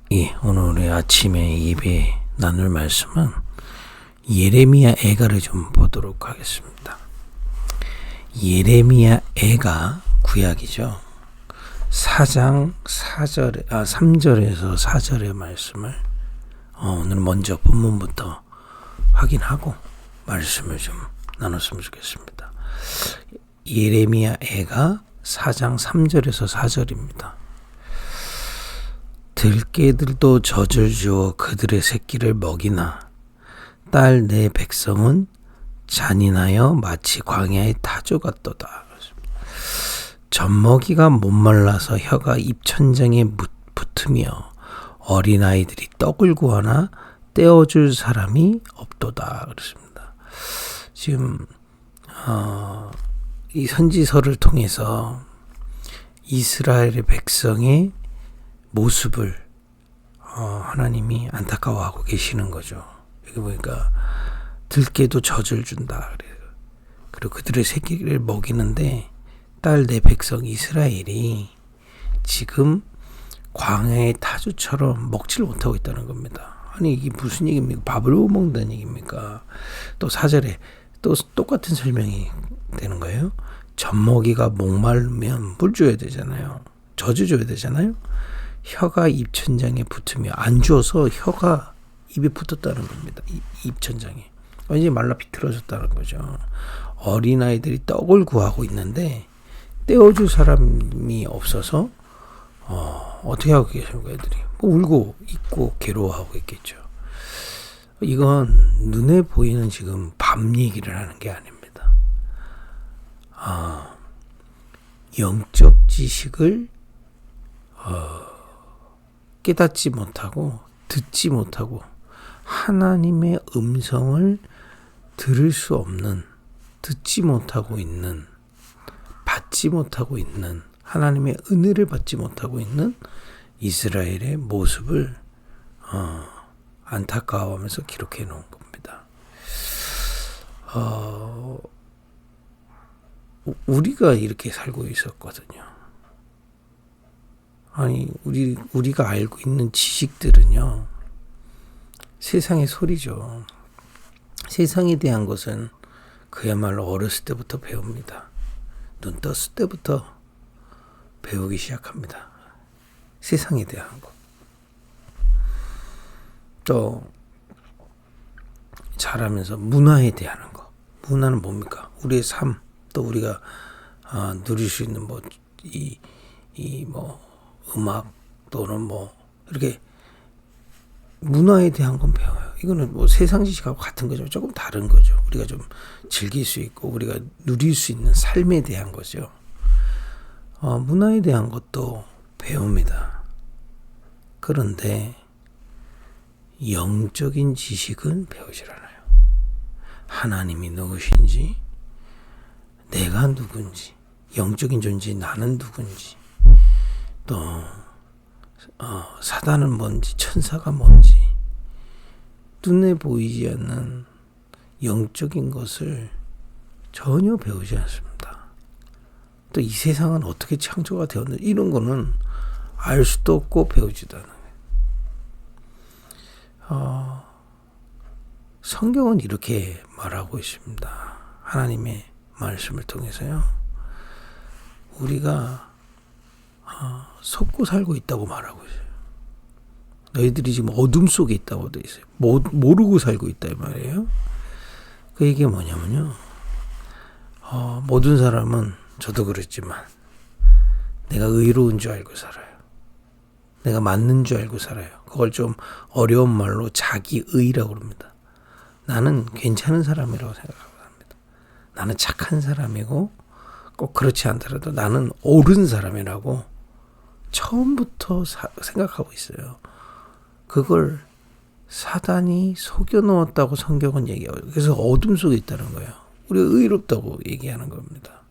오늘 우리 아침에 예배 나눌 말씀은 예레미야 애가를 좀 보도록 하겠습니다. 예레미야 애가 구약이죠. 4장 3절에서 4절의 말씀을 오늘 먼저 본문부터 확인하고 말씀을 좀 나눴으면 좋겠습니다. 예레미야 애가 4장 3절에서 4절입니다. 들깨들도 젖을 주어 그들의 새끼를 먹이나 딸 내 백성은 잔인하여 마치 광야의 타조 같도다. 젖먹이가 못말라서 혀가 입천장에 붙으며 어린아이들이 떡을 구하나 떼어줄 사람이 없도다. 그렇습니다. 지금 이 선지서를 통해서 이스라엘의 백성의 모습을 하나님이 안타까워하고 계시는 거죠. 여기 보니까 들깨도 젖을 준다. 그리고 그들의 새끼를 먹이는데 딸 내 백성 이스라엘이 지금 광야의 타조처럼 먹지를 못하고 있다는 겁니다. 아니 이게 무슨 얘기입니까? 밥을 못 먹는다는 얘기입니까? 또 4절에 또 똑같은 설명이 되는 거예요. 젖먹이가 목마르면 물 줘야 되잖아요. 젖을 줘야 되잖아요. 혀가 입천장에 붙으며 안 주어서 혀가 입에 붙었다는 겁니다. 입천장에. 완전히 말라 비틀어졌다는 거죠. 어린아이들이 떡을 구하고 있는데 떼어줄 사람이 없어서 어떻게 하고 계십니까 애들이? 울고 있고 괴로워하고 있겠죠. 이건 눈에 보이는 지금 밤 얘기를 하는 게 아닙니다. 영적 지식을 깨닫지 못하고 듣지 못하고 하나님의 음성을 들을 수 없는, 듣지 못하고 있는, 받지 못하고 있는, 하나님의 은혜를 받지 못하고 있는 이스라엘의 모습을 안타까워하면서 기록해 놓은 겁니다. 우리가 이렇게 살고 있었거든요. 아니 우리가 알고 있는 지식들은요 세상의 소리죠. 세상에 대한 것은 그야말로 어렸을 때부터 배웁니다. 눈 떴을 때부터 배우기 시작합니다. 세상에 대한 것. 또 자라면서 문화에 대한 것. 문화는 뭡니까? 우리의 삶, 또 우리가 누릴 수 있는 음악 또는 이렇게 문화에 대한 건 배워요. 이거는 세상 지식하고 같은 거죠. 조금 다른 거죠. 우리가 좀 즐길 수 있고 우리가 누릴 수 있는 삶에 대한 거죠. 문화에 대한 것도 배웁니다. 그런데 영적인 지식은 배우질 않아요. 하나님이 누구신지, 내가 누군지, 영적인 존재 나는 누군지, 또 사단은 뭔지, 천사가 뭔지, 눈에 보이지 않는 영적인 것을 전혀 배우지 않습니다. 또 이 세상은 어떻게 창조가 되었는지 이런 거는 알 수도 없고 배우지도 않아요. 성경은 이렇게 말하고 있습니다. 하나님의 말씀을 통해서요. 우리가 속고 살고 있다고 말하고 있어요. 너희들이 지금 어둠 속에 있다고 돼 있어요. 모르고 살고 있다 이 말이에요. 그 얘기가 뭐냐면요. 모든 사람은 저도 그랬지만 내가 의로운 줄 알고 살아요. 내가 맞는 줄 알고 살아요. 그걸 좀 어려운 말로 자기의라고 합니다. 나는 괜찮은 사람이라고 생각하고 삽니다. 나는 착한 사람이고 꼭 그렇지 않더라도 나는 옳은 사람이라고 처음부터 생각하고 있어요. 그걸 사단이 속여놓았다고 성경은 얘기하고 그래서 어둠 속에 있다는 거예요. 우리가 의롭다고 얘기하는 겁니다.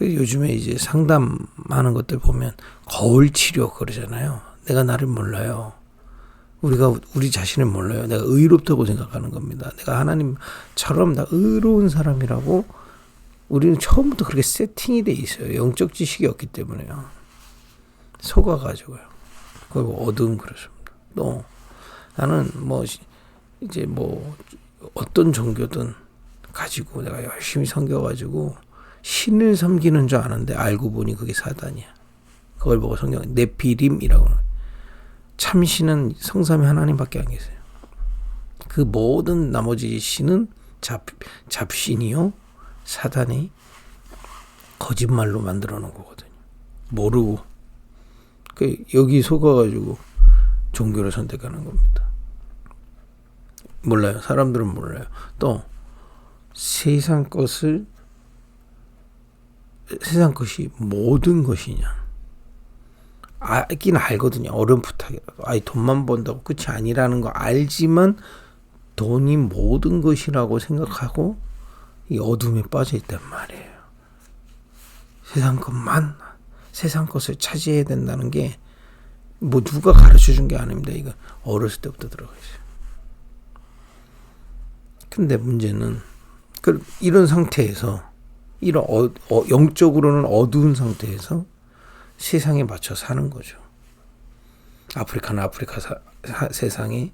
요즘에 이제 상담하는 것들 보면 거울 치료 그러잖아요. 내가 나를 몰라요. 우리가 우리 자신을 몰라요. 내가 의롭다고 생각하는 겁니다. 내가 하나님처럼 다 의로운 사람이라고 우리는 처음부터 그렇게 세팅이 돼 있어요. 영적 지식이 없기 때문에요. 속아가지고요. 그리고 어두운 그렇습니다. 또 나는 이제 어떤 종교든 가지고 내가 열심히 섬겨가지고 신을 섬기는 줄 아는데 알고 보니 그게 사단이야. 그걸 보고 성경 네피림이라고 하는, 참신은 성삼위 하나님밖에 안 계세요. 그 모든 나머지 신은 잡신이요, 사단이 거짓말로 만들어 놓은 거거든요. 모르고 여기 속아가지고 종교를 선택하는 겁니다. 몰라요. 사람들은 몰라요. 또 세상 것이 모든 것이냐, 알긴 알거든요. 어렴풋하게라도. 돈만 번다고 끝이 아니라는 거 알지만 돈이 모든 것이라고 생각하고 이 어둠에 빠져 있단 말이에요. 세상 것을 차지해야 된다는 게 누가 가르쳐 준 게 아닙니다. 이거 어렸을 때부터 들어가 있어요. 근데 문제는 이런 상태에서, 이런 영적으로는 어두운 상태에서 세상에 맞춰 사는 거죠. 아프리카는 아프리카 세상에,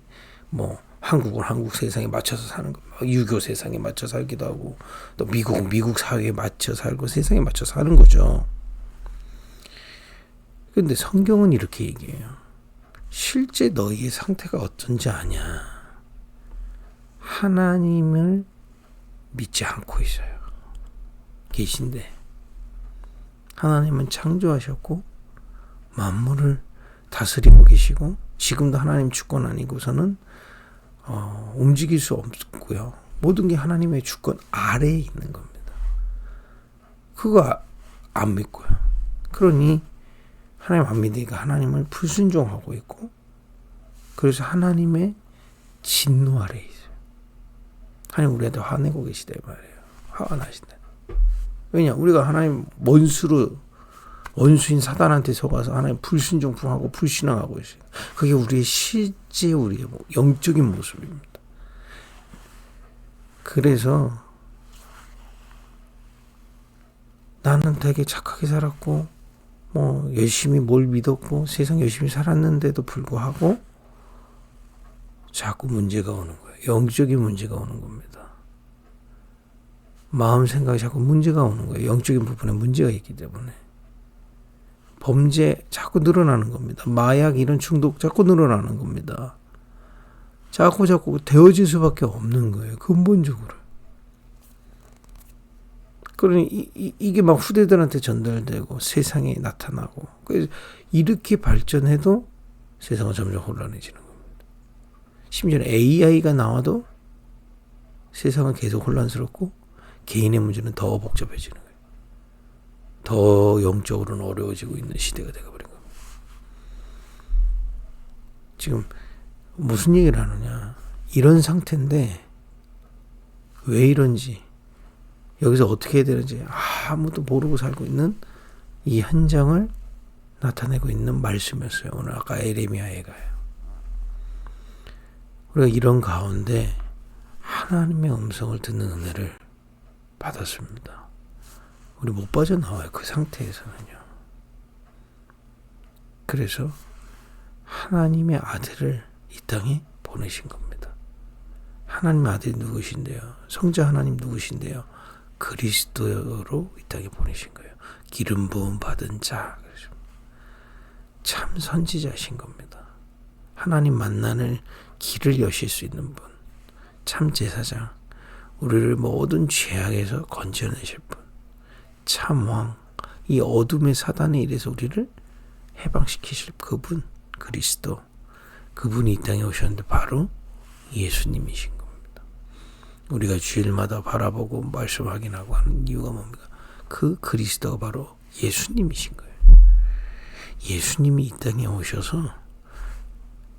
한국은 한국 세상에 맞춰서 사는 거, 유교 세상에 맞춰 살기도 하고, 또 미국은 미국 사회에 맞춰 살고, 세상에 맞춰 사는 거죠. 근데 성경은 이렇게 얘기해요. 실제 너희의 상태가 어떤지 아냐? 하나님을 믿지 않고 있어요. 계신데 하나님은 창조하셨고 만물을 다스리고 계시고, 지금도 하나님 주권 아니고서는 움직일 수 없고요. 모든 게 하나님의 주권 아래에 있는 겁니다. 그거 안 믿고요. 그러니 하나님 안 믿으니까 하나님을 불순종하고 있고, 그래서 하나님의 진노 아래에 있어요. 하나님 우리한테 화내고 계시다 이 말이에요. 화가 나신다. 왜냐? 우리가 하나님 원수인 사단한테 속아서 하나님 불순종하고 불신앙하고 있어요. 그게 우리의 실제 우리의 영적인 모습입니다. 그래서 나는 되게 착하게 살았고 열심히 뭘 믿었고 세상 열심히 살았는데도 불구하고 자꾸 문제가 오는 거예요. 영적인 문제가 오는 겁니다. 마음 생각이 자꾸 문제가 오는 거예요. 영적인 부분에 문제가 있기 때문에. 범죄 자꾸 늘어나는 겁니다. 마약 이런 중독 자꾸 늘어나는 겁니다. 자꾸 되어질 수밖에 없는 거예요. 근본적으로. 그러니 이게 막 후대들한테 전달되고 세상에 나타나고, 그래서 이렇게 발전해도 세상은 점점 혼란해지는 겁니다. 심지어 AI가 나와도 세상은 계속 혼란스럽고 개인의 문제는 더 복잡해지는 거예요. 더 영적으로는 어려워지고 있는 시대가 되어버린 겁니다. 지금 무슨 얘기를 하느냐, 이런 상태인데 왜 이런지, 여기서 어떻게 해야 되는지 아무도 모르고 살고 있는 이 현장을 나타내고 있는 말씀이었어요. 오늘 아까 에레미야에가요. 우리가 이런 가운데 하나님의 음성을 듣는 은혜를 받았습니다. 우리 못 빠져나와요. 그 상태에서는요. 그래서 하나님의 아들을 이 땅에 보내신 겁니다. 하나님의 아들이 누구신데요? 성자 하나님 누구신데요? 그리스도로 이 땅에 보내신 거예요. 기름 부음 받은 자. 참 선지자신 겁니다. 하나님 만나는 길을 여실 수 있는 분. 참 제사장. 우리를 모든 죄악에서 건져내실 분. 참 왕. 이 어둠의 사단의 일에서 우리를 해방시키실 그분, 그리스도. 그분이 이 땅에 오셨는데 바로 예수님이신 겁니다. 우리가 주일마다 바라보고 말씀 확인하고 하는 이유가 뭡니까? 그 그리스도가 바로 예수님이신 거예요. 예수님이 이 땅에 오셔서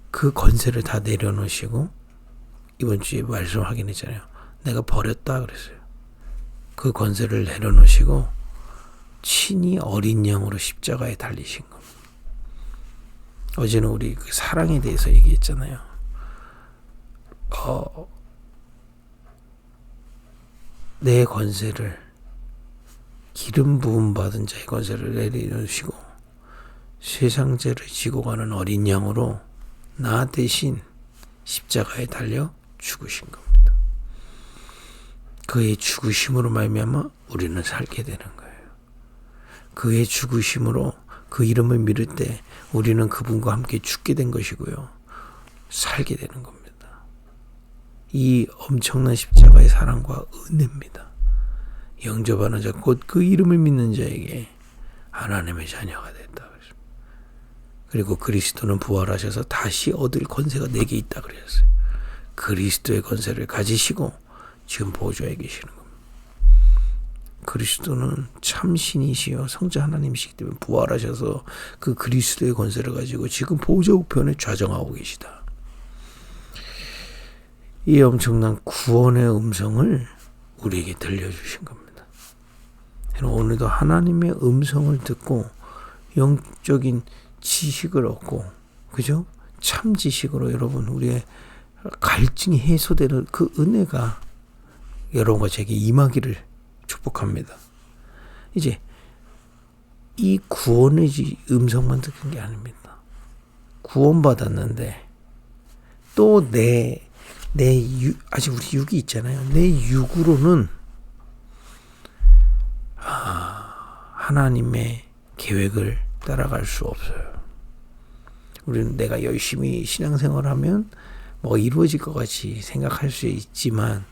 그 권세를 다 내려놓으시고, 이번 주에 말씀 확인했잖아요. 내가 버렸다 그랬어요. 그 권세를 내려놓으시고 친히 어린 양으로 십자가에 달리신 겁니다. 어제는 우리 그 사랑에 대해서 얘기했잖아요. 내 권세를, 기름 부음 받은 자의 권세를 내려놓으시고 세상 죄를 지고 가는 어린 양으로 나 대신 십자가에 달려 죽으신 겁니다. 그의 죽으심으로 말미암아 우리는 살게 되는 거예요. 그의 죽으심으로 그 이름을 믿을 때 우리는 그분과 함께 죽게 된 것이고요. 살게 되는 겁니다. 이 엄청난 십자가의 사랑과 은혜입니다. 영접하는 자, 곧 그 이름을 믿는 자에게 하나님의 자녀가 됐다. 그리고 그리스도는 부활하셔서 다시 얻을 권세가 내게 있다 그랬어요. 그리스도의 권세를 가지시고 지금 보좌에 계시는 겁니다. 그리스도는 참신이시여 성자 하나님이시기 때문에 부활하셔서 그 그리스도의 권세를 가지고 지금 보좌 우편에 좌정하고 계시다. 이 엄청난 구원의 음성을 우리에게 들려주신 겁니다. 오늘도 하나님의 음성을 듣고 영적인 지식을 얻고, 그죠? 참 지식으로 여러분 우리의 갈증이 해소되는 그 은혜가 여러분과 제게 임하기를 축복합니다. 이제 이 구원의 음성만 듣는 게 아닙니다. 구원받았는데 또 아직 우리 육이 있잖아요. 내 육으로는 하나님의 계획을 따라갈 수 없어요. 우리는 내가 열심히 신앙생활하면 뭐 이루어질 것 같이 생각할 수 있지만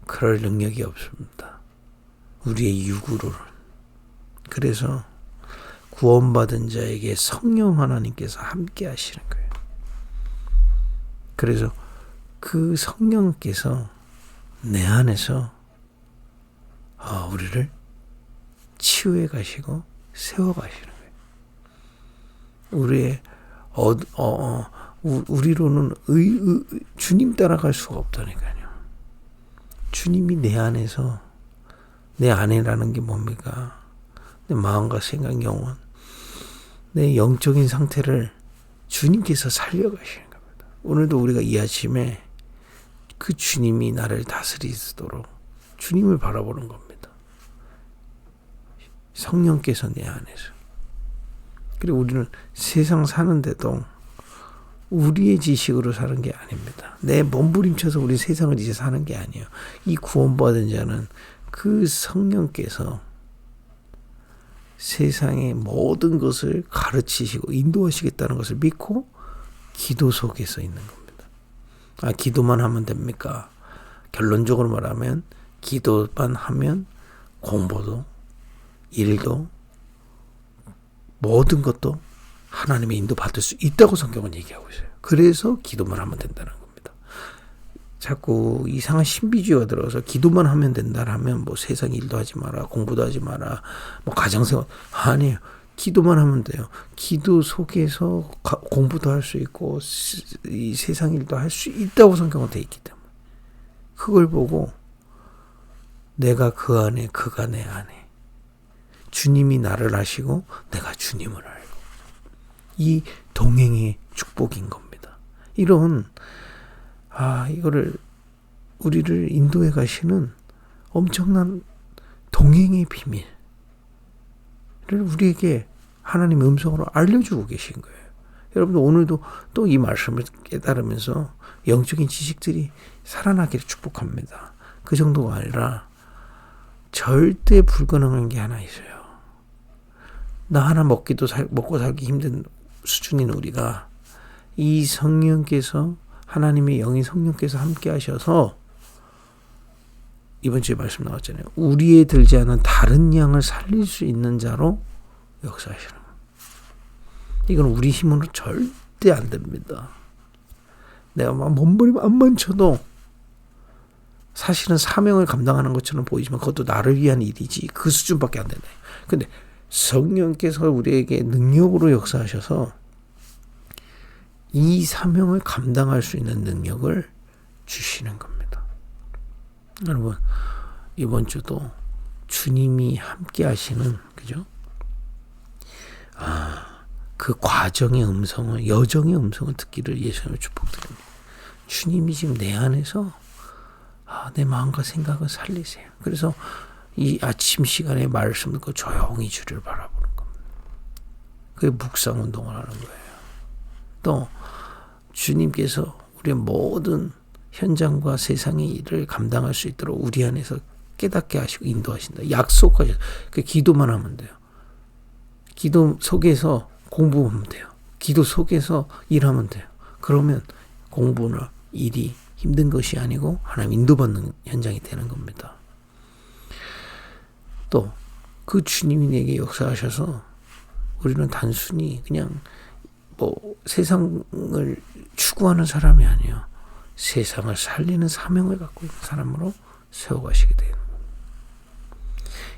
그럴 능력이 없습니다. 우리의 육으로는. 그래서 구원받은 자에게 성령 하나님께서 함께 하시는 거예요. 그래서 그 성령께서 내 안에서 우리를 치유해 가시고 세워 가시는 거예요. 우리로는 주님 따라갈 수가 없다니까요. 주님이 내 안에서, 내 안에라는 게 뭡니까? 내 마음과 생각, 영혼, 내 영적인 상태를 주님께서 살려가시는 겁니다. 오늘도 우리가 이 아침에 그 주님이 나를 다스리도록 주님을 바라보는 겁니다. 성령께서 내 안에서. 그리고 우리는 세상 사는데도 우리의 지식으로 사는 게 아닙니다. 내 몸부림쳐서 우리 세상을 이제 사는 게 아니에요. 이 구원받은 자는 그 성령께서 세상의 모든 것을 가르치시고 인도하시겠다는 것을 믿고 기도 속에서 있는 겁니다. 기도만 하면 됩니까? 결론적으로 말하면 기도만 하면 공부도 일도 모든 것도 하나님의 인도 받을 수 있다고 성경은 얘기하고 있어요. 그래서 기도만 하면 된다는 겁니다. 자꾸 이상한 신비주의가 들어서 기도만 하면 된다라면 뭐 세상 일도 하지 마라, 공부도 하지 마라, 뭐 가정생활 아니에요. 기도만 하면 돼요. 기도 속에서 공부도 할 수 있고 이 세상 일도 할 수 있다고 성경은 돼 있기 때문에 그걸 보고 내가 그 안에, 그가 내 안에, 주님이 나를 아시고 내가 주님을 알고, 이 동행의 축복인 겁니다. 이런 이거를 우리를 인도해 가시는 엄청난 동행의 비밀을 우리에게 하나님의 음성으로 알려주고 계신 거예요. 여러분들 오늘도 또 이 말씀을 깨달으면서 영적인 지식들이 살아나기를 축복합니다. 그 정도가 아니라 절대 불가능한 게 하나 있어요. 나 하나 먹고 살기 힘든 수준인 우리가 이 성령께서, 하나님의 영인 성령께서 함께 하셔서 이번 주에 말씀 나왔잖아요. 우리에 들지 않은 다른 양을 살릴 수 있는 자로 역사하시는 거예요. 이건 우리 힘으로 절대 안 됩니다. 내가 막 몸부림 안만 쳐도 사실은 사명을 감당하는 것처럼 보이지만 그것도 나를 위한 일이지 그 수준밖에 안 된다. 근데 성령께서 우리에게 능력으로 역사하셔서 이 사명을 감당할 수 있는 능력을 주시는 겁니다. 여러분 이번 주도 주님이 함께 하시는, 그죠? 그 과정의 음성을, 여정의 음성을 듣기를 예수님을 축복드립니다. 주님이 지금 내 안에서 내 마음과 생각을 살리세요. 그래서 이 아침 시간에 말씀 듣고 조용히 주를 바라보는 겁니다. 그게 묵상 운동을 하는 거예요. 또 주님께서 우리의 모든 현장과 세상의 일을 감당할 수 있도록 우리 안에서 깨닫게 하시고 인도하신다. 약속하셨어요. 그 기도만 하면 돼요. 기도 속에서 공부하면 돼요. 기도 속에서 일하면 돼요. 그러면 공부나 일이 힘든 것이 아니고 하나님 인도받는 현장이 되는 겁니다. 또 그 주님이 내게 역사하셔서 우리는 단순히 그냥 세상을 추구하는 사람이 아니에요. 세상을 살리는 사명을 갖고 있는 사람으로 세워가시게 돼요.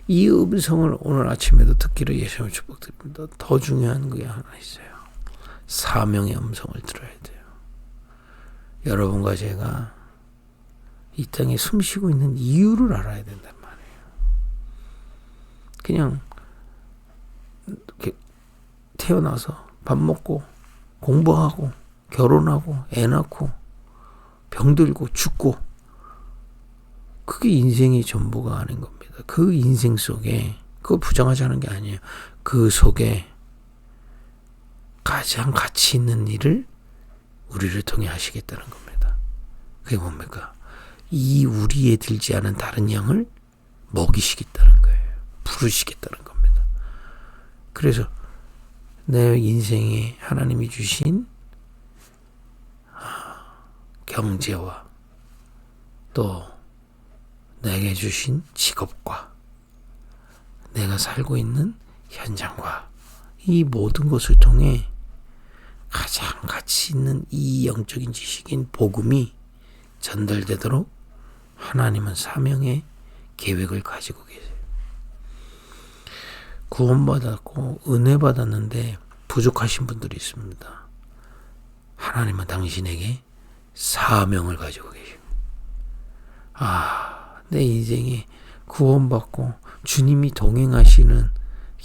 이 음성을 오늘 아침에도 듣기를 예수님을 축복드립니다. 더 중요한 게 하나 있어요. 사명의 음성을 들어야 돼요. 여러분과 제가 이 땅에 숨쉬고 있는 이유를 알아야 된단 말이에요. 그냥 이렇게 태어나서 밥 먹고 공부하고 결혼하고 애 낳고 병들고 죽고 그게 인생의 전부가 아닌 겁니다. 그 인생 속에 그거 부정하지 않은 게 아니에요. 그 속에 가장 가치 있는 일을 우리를 통해 하시겠다는 겁니다. 그게 뭡니까? 이 우리에 들지 않은 다른 양을 먹이시겠다는 거예요. 부르시겠다는 겁니다. 그래서 내 인생에 하나님이 주신 경제와 또 내게 주신 직업과 내가 살고 있는 현장과 이 모든 것을 통해 가장 가치 있는 이 영적인 지식인 복음이 전달되도록 하나님은 사명의 계획을 가지고 계세요. 구원받았고 은혜 받았는데 부족하신 분들이 있습니다. 하나님은 당신에게 사명을 가지고 계시고 내 인생에 구원받고 주님이 동행하시는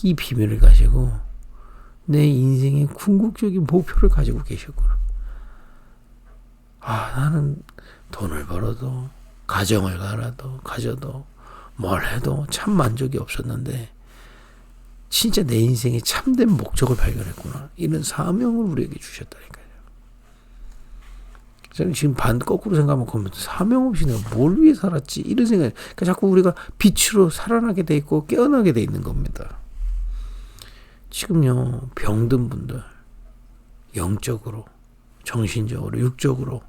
이 비밀을 가지고 내 인생의 궁극적인 목표를 가지고 계셨구나. 나는 돈을 벌어도 가정을 가져도 뭘 해도 참 만족이 없었는데 진짜 내 인생의 참된 목적을 발견했구나. 이런 사명을 우리에게 주셨다니까요. 저는 지금 거꾸로 생각하면 사명 없이 내가 뭘 위해 살았지? 이런 생각이 그러니까 자꾸 우리가 빛으로 살아나게 돼 있고 깨어나게 돼 있는 겁니다. 지금요 병든 분들 영적으로 정신적으로 육적으로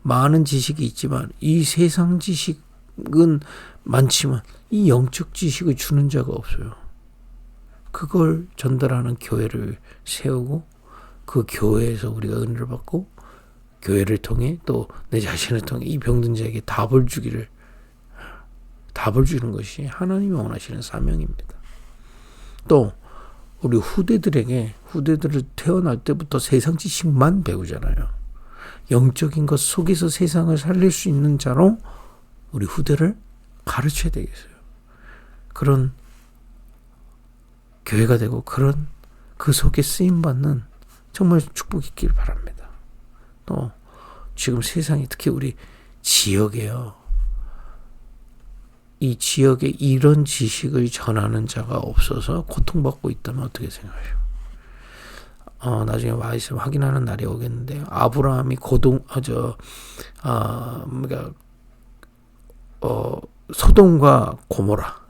많은 지식이 있지만 이 세상 지식은 많지만 이 영적 지식을 주는 자가 없어요. 그걸 전달하는 교회를 세우고 그 교회에서 우리가 은혜를 받고 교회를 통해 또 내 자신을 통해 이 병든 자에게 답을 주는 것이 하나님이 원하시는 사명입니다. 또 우리 후대들을 태어날 때부터 세상 지식만 배우잖아요. 영적인 것 속에서 세상을 살릴 수 있는 자로 우리 후대를 가르쳐야 되겠어요. 그런 교회가 되고 그런 그 속에 쓰임받는 정말 축복이 있기를 바랍니다. 또 지금 세상에 특히 우리 지역에요. 이 지역에 이런 지식을 전하는 자가 없어서 고통받고 있다면 어떻게 생각해요? 나중에 와 있으면 확인하는 날이 오겠는데요. 아브라함이 소돔과 고모라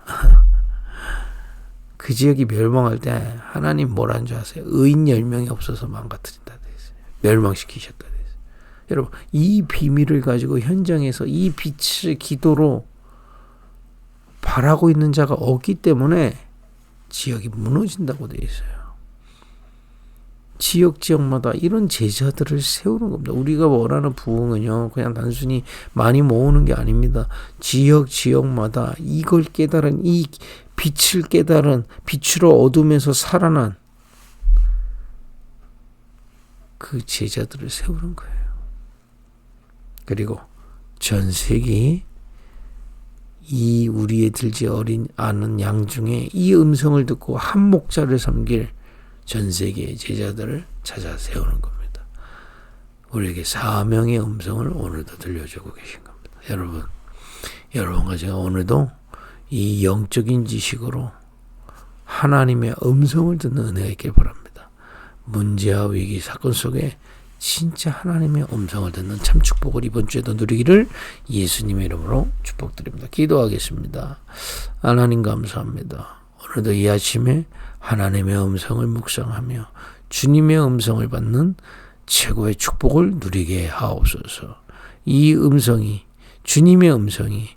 그 지역이 멸망할 때 하나님 뭐라는 줄 아세요? 의인 10명이 없어서 망가뜨린다 되어있어요. 멸망시키셨다 되어있어요. 여러분 이 비밀을 가지고 현장에서 이 빛을 기도로 바라고 있는 자가 없기 때문에 지역이 무너진다고 되어 있어요. 지역마다 이런 제자들을 세우는 겁니다. 우리가 원하는 부흥은요, 그냥 단순히 많이 모으는 게 아닙니다. 지역마다 이걸 깨달은, 이 빛을 깨달은, 빛으로 어둠에서 살아난 그 제자들을 세우는 거예요. 그리고 전 세계에 이 우리의 들지 않은 양 중에 이 음성을 듣고 한 목자를 섬길 전 세계의 제자들을 찾아 세우는 겁니다. 우리에게 사명의 음성을 오늘도 들려주고 계신 겁니다. 여러분과 제가 오늘도 이 영적인 지식으로 하나님의 음성을 듣는 은혜가 있길 바랍니다. 문제와 위기 사건 속에 진짜 하나님의 음성을 듣는 참 축복을 이번 주에도 누리기를 예수님의 이름으로 축복드립니다. 기도하겠습니다. 하나님 감사합니다. 오늘도 이 아침에 하나님의 음성을 묵상하며 주님의 음성을 받는 최고의 축복을 누리게 하옵소서. 이 음성이, 주님의 음성이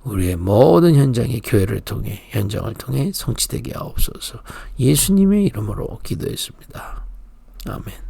우리의 모든 현장의 교회를 통해, 현장을 통해 성취되게 하옵소서. 예수님의 이름으로 기도했습니다. 아멘.